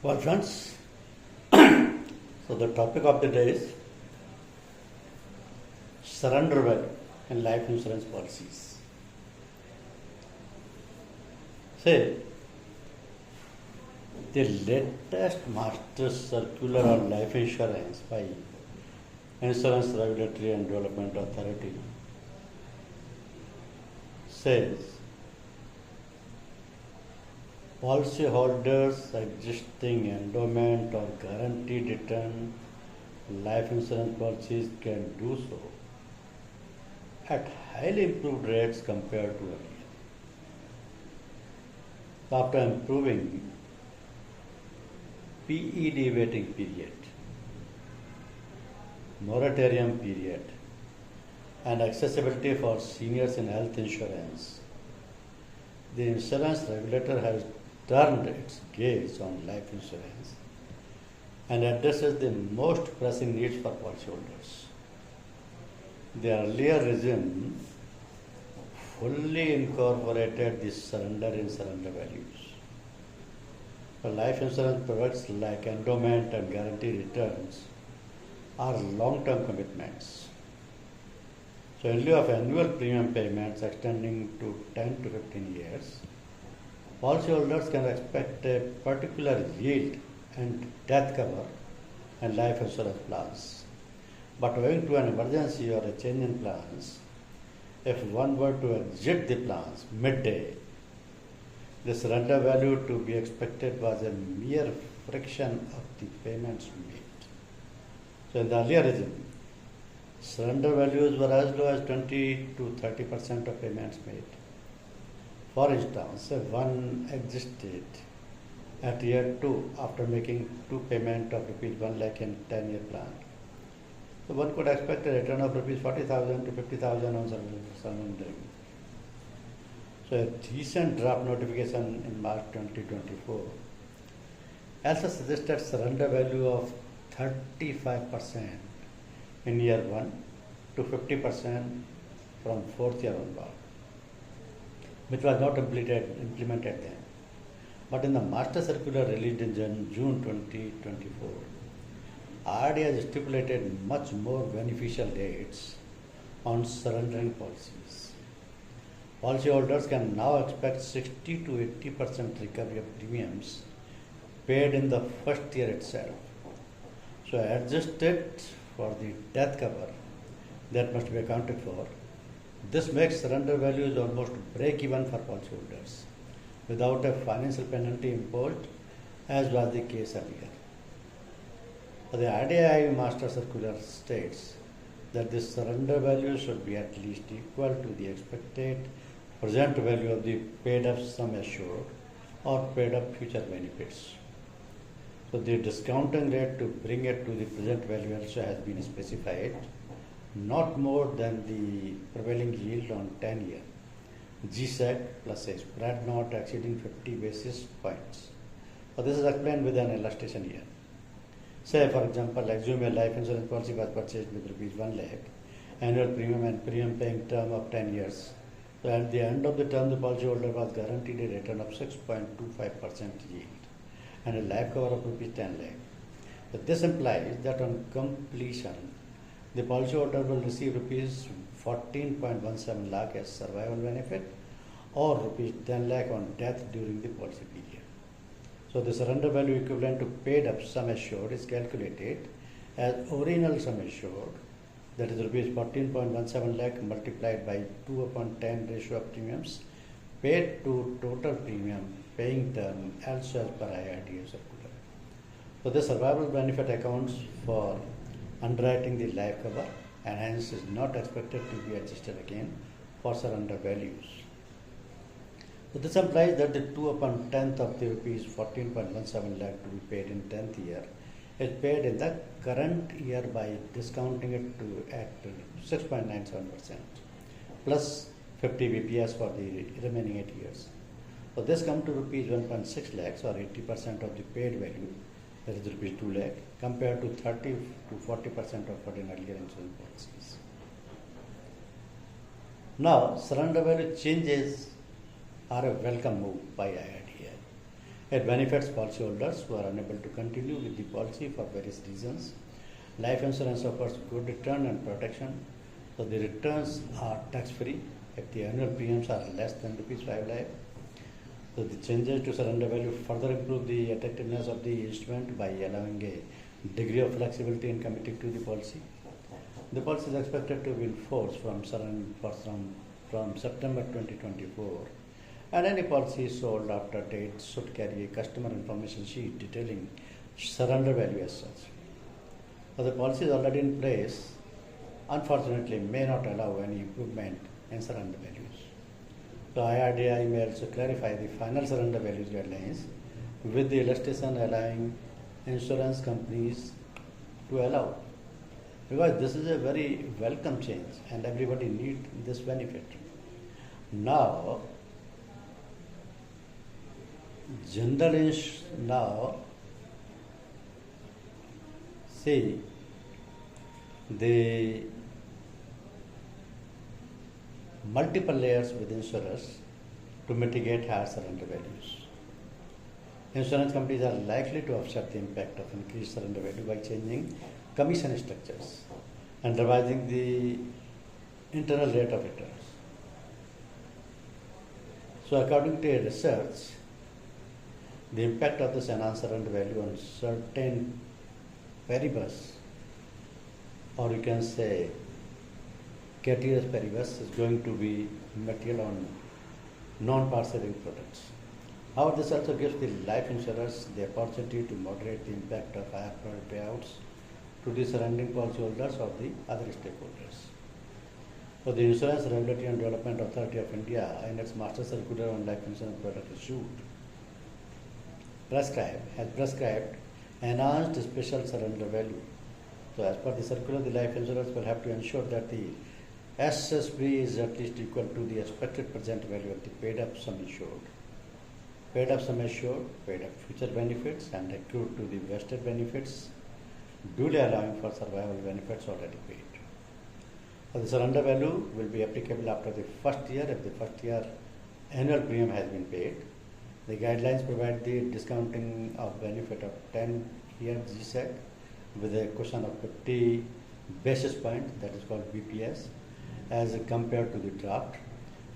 Well, friends, so the topic of the day is surrender value in life insurance policies. Say, the latest master circular on life insurance by Insurance Regulatory and Development Authority says policyholders existing endowment or guaranteed return life insurance policies can do so at highly improved rates compared to earlier. After improving PED waiting period, moratorium period, and accessibility for seniors in health insurance, the insurance regulator has turned its gaze on life insurance and addresses the most pressing needs for policyholders. The earlier regime fully incorporated the surrender in surrender values. For life insurance products like endowment and guaranteed returns are long-term commitments. So in lieu of annual premium payments extending to 10 to 15 years, policyholders can expect a particular yield and death cover and life insurance plans. But owing to an emergency or a change in plans, if one were to exit the plans midday, the surrender value to be expected was a mere fraction of the payments made. So in the earlier regime, surrender values were as low as 20 to 30% of payments made. For instance, if one existed at year 2 after making 2 payments of rupees 1 lakh in 10-year plan, so one could expect a return of rupees 40,000 to 50,000 on surrendering. So a recent draft notification in March 2024 also suggested surrender value of 35% in year 1 to 50% from 4th year onward, which was not implemented then. But in the master circular released in June 2024, RDI has stipulated much more beneficial rates on surrendering policies. Policyholders can now expect 60 to 80% recovery of premiums paid in the first year itself. So adjusted for the death cover that must be accounted for, this makes surrender values almost break even for policyholders without a financial penalty imposed, as was the case earlier. The RDI Master Circular states that the surrender value should be at least equal to the expected present value of the paid up sum assured or paid up future benefits. So the discounting rate to bring it to the present value also has been specified, not more than the prevailing yield on 10-year GSEC plus a spread not exceeding 50 basis points. So this is explained with an illustration here. Say, for example, assume a life insurance policy was purchased with rupees 1 lakh, annual premium and premium paying term of 10 years. So at the end of the term, the policyholder was guaranteed a return of 6.25% yield and a life cover of rupees 10 lakh. But this implies that on completion, the policyholder will receive rupees 14.17 lakh as survival benefit or rupees 10 lakh on death during the policy period. So the surrender value equivalent to paid up sum assured is calculated as original sum assured, that is rupees 14.17 lakh multiplied by 2 upon 10 ratio of premiums paid to total premium paying term also as per IRDA circular. So the survival benefit accounts for underwriting the life cover and hence is not expected to be adjusted again for surrender values. So this implies that the 2 upon 10th of the rupees 14.17 lakh to be paid in 10th year is paid in the current year by discounting it to at 6.97% plus 50 BPS for the remaining 8 years. So this comes to rupees 1.6 lakhs or 80% of the paid value, that is rupees 2 lakh, compared to 30 to 40% of what in earlier insurance policies. Now, surrender value changes are a welcome move by IRDA It benefits policyholders who are unable to continue with the policy for various reasons. Life insurance offers good return and protection, so the returns are tax-free if the annual premiums are less than rupees 5 lakh. So the changes to surrender value further improve the attractiveness of the instrument by allowing a degree of flexibility in committing to the policy. The policy is expected to be in force from September 2024, and any policy sold after date should carry a customer information sheet detailing surrender value as such. So the policy is already in place, unfortunately may not allow any improvement in surrender values. The IRDAI may also clarify the final surrender values guidelines with the illustration allowing insurance companies to allow, because this is a very welcome change and everybody needs this benefit. Now, see the multiple layers with insurers to mitigate higher surrender values. Insurance companies are likely to offset the impact of increased surrender value by changing commission structures and revising the internal rate of returns. So according to research, the impact of this enhanced surrender value on certain paribus, or you can say categories paribus, is going to be material on non-par saving products. However, this also gives the life insurers the opportunity to moderate the impact of higher product payouts to the surrounding policyholders or the other stakeholders. So the Insurance Regulatory and Development Authority of India, in its Master Circular on Life Insurance Product issued, has prescribed enhanced special surrender value. So as per the circular, the life insurers will have to ensure that the SSV is at least equal to the expected present value of the paid up sum insured. Paid up sum assured, paid up future benefits, and accrued to the vested benefits, duly allowing for survival benefits already paid. So the surrender value will be applicable after the first year if the first year annual premium has been paid. The guidelines provide the discounting of benefit of 10-year GSEC with a cushion of 50 basis points, that is called BPS, as compared to the draft,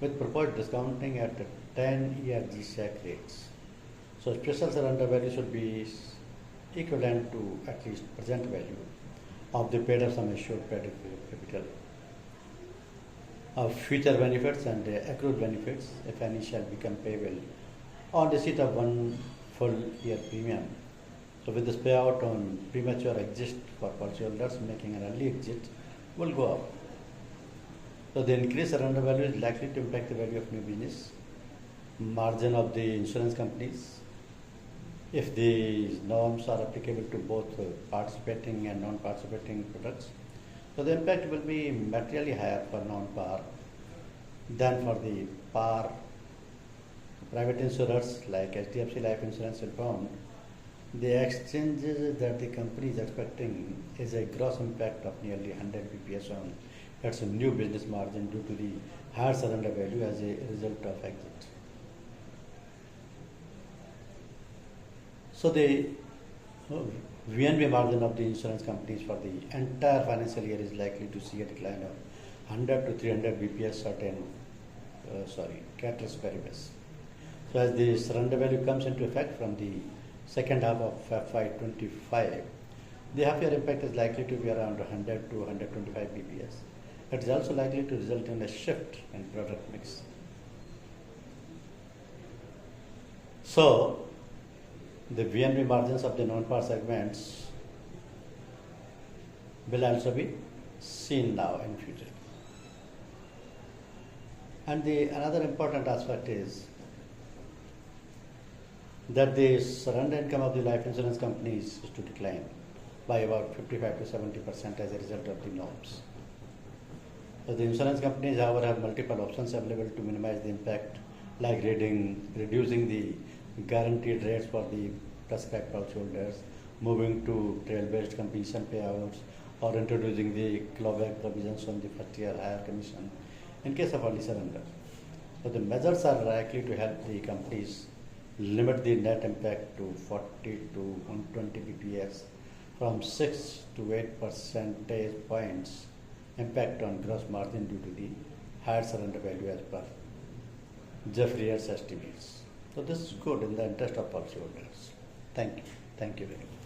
with proposed discounting at 10-year GSEC rates. So special surrender value should be equivalent to at least present value of the paid up sum assured paid capital of future benefits and accrued benefits, if any, shall become payable on receipt of one full year premium. So with this payout on premature exit for policyholders making an early exit will go up. So the increased surrender value is likely to impact the value of new business, margin of the insurance companies, if the norms are applicable to both participating and non-participating products. So the impact will be materially higher for non-par than for the par. Private insurers like HDFC Life Insurance informed the exchanges that the company is expecting is a gross impact of nearly 100 bps on its new business margin due to the higher surrender value as a result of exit. So the VNB margin of the insurance companies for the entire financial year is likely to see a decline of 100 to 300 bps ceteris paribus. So as the surrender value comes into effect from the second half of FY25, the half year impact is likely to be around 100 to 125 bps. It is also likely to result in a shift in product mix. So the VNB margins of the non-par segments will also be seen now in future. And the another important aspect is that the surrender income of the life insurance companies is to decline by about 55 to 70% as a result of the norms. So the insurance companies, however, have multiple options available to minimize the impact, like reducing the guaranteed rates for the prescribed policyholders, moving to trail-based commission payouts, or introducing the clawback provisions on the first year higher commission in case of early surrender. So the measures are likely to help the companies limit the net impact to 40 to 120 bps from 6 to 8 percentage points impact on gross margin due to the higher surrender value as per Jeffrey's estimates. So this is good in the interest of policyholders. Thank you. Thank you very much.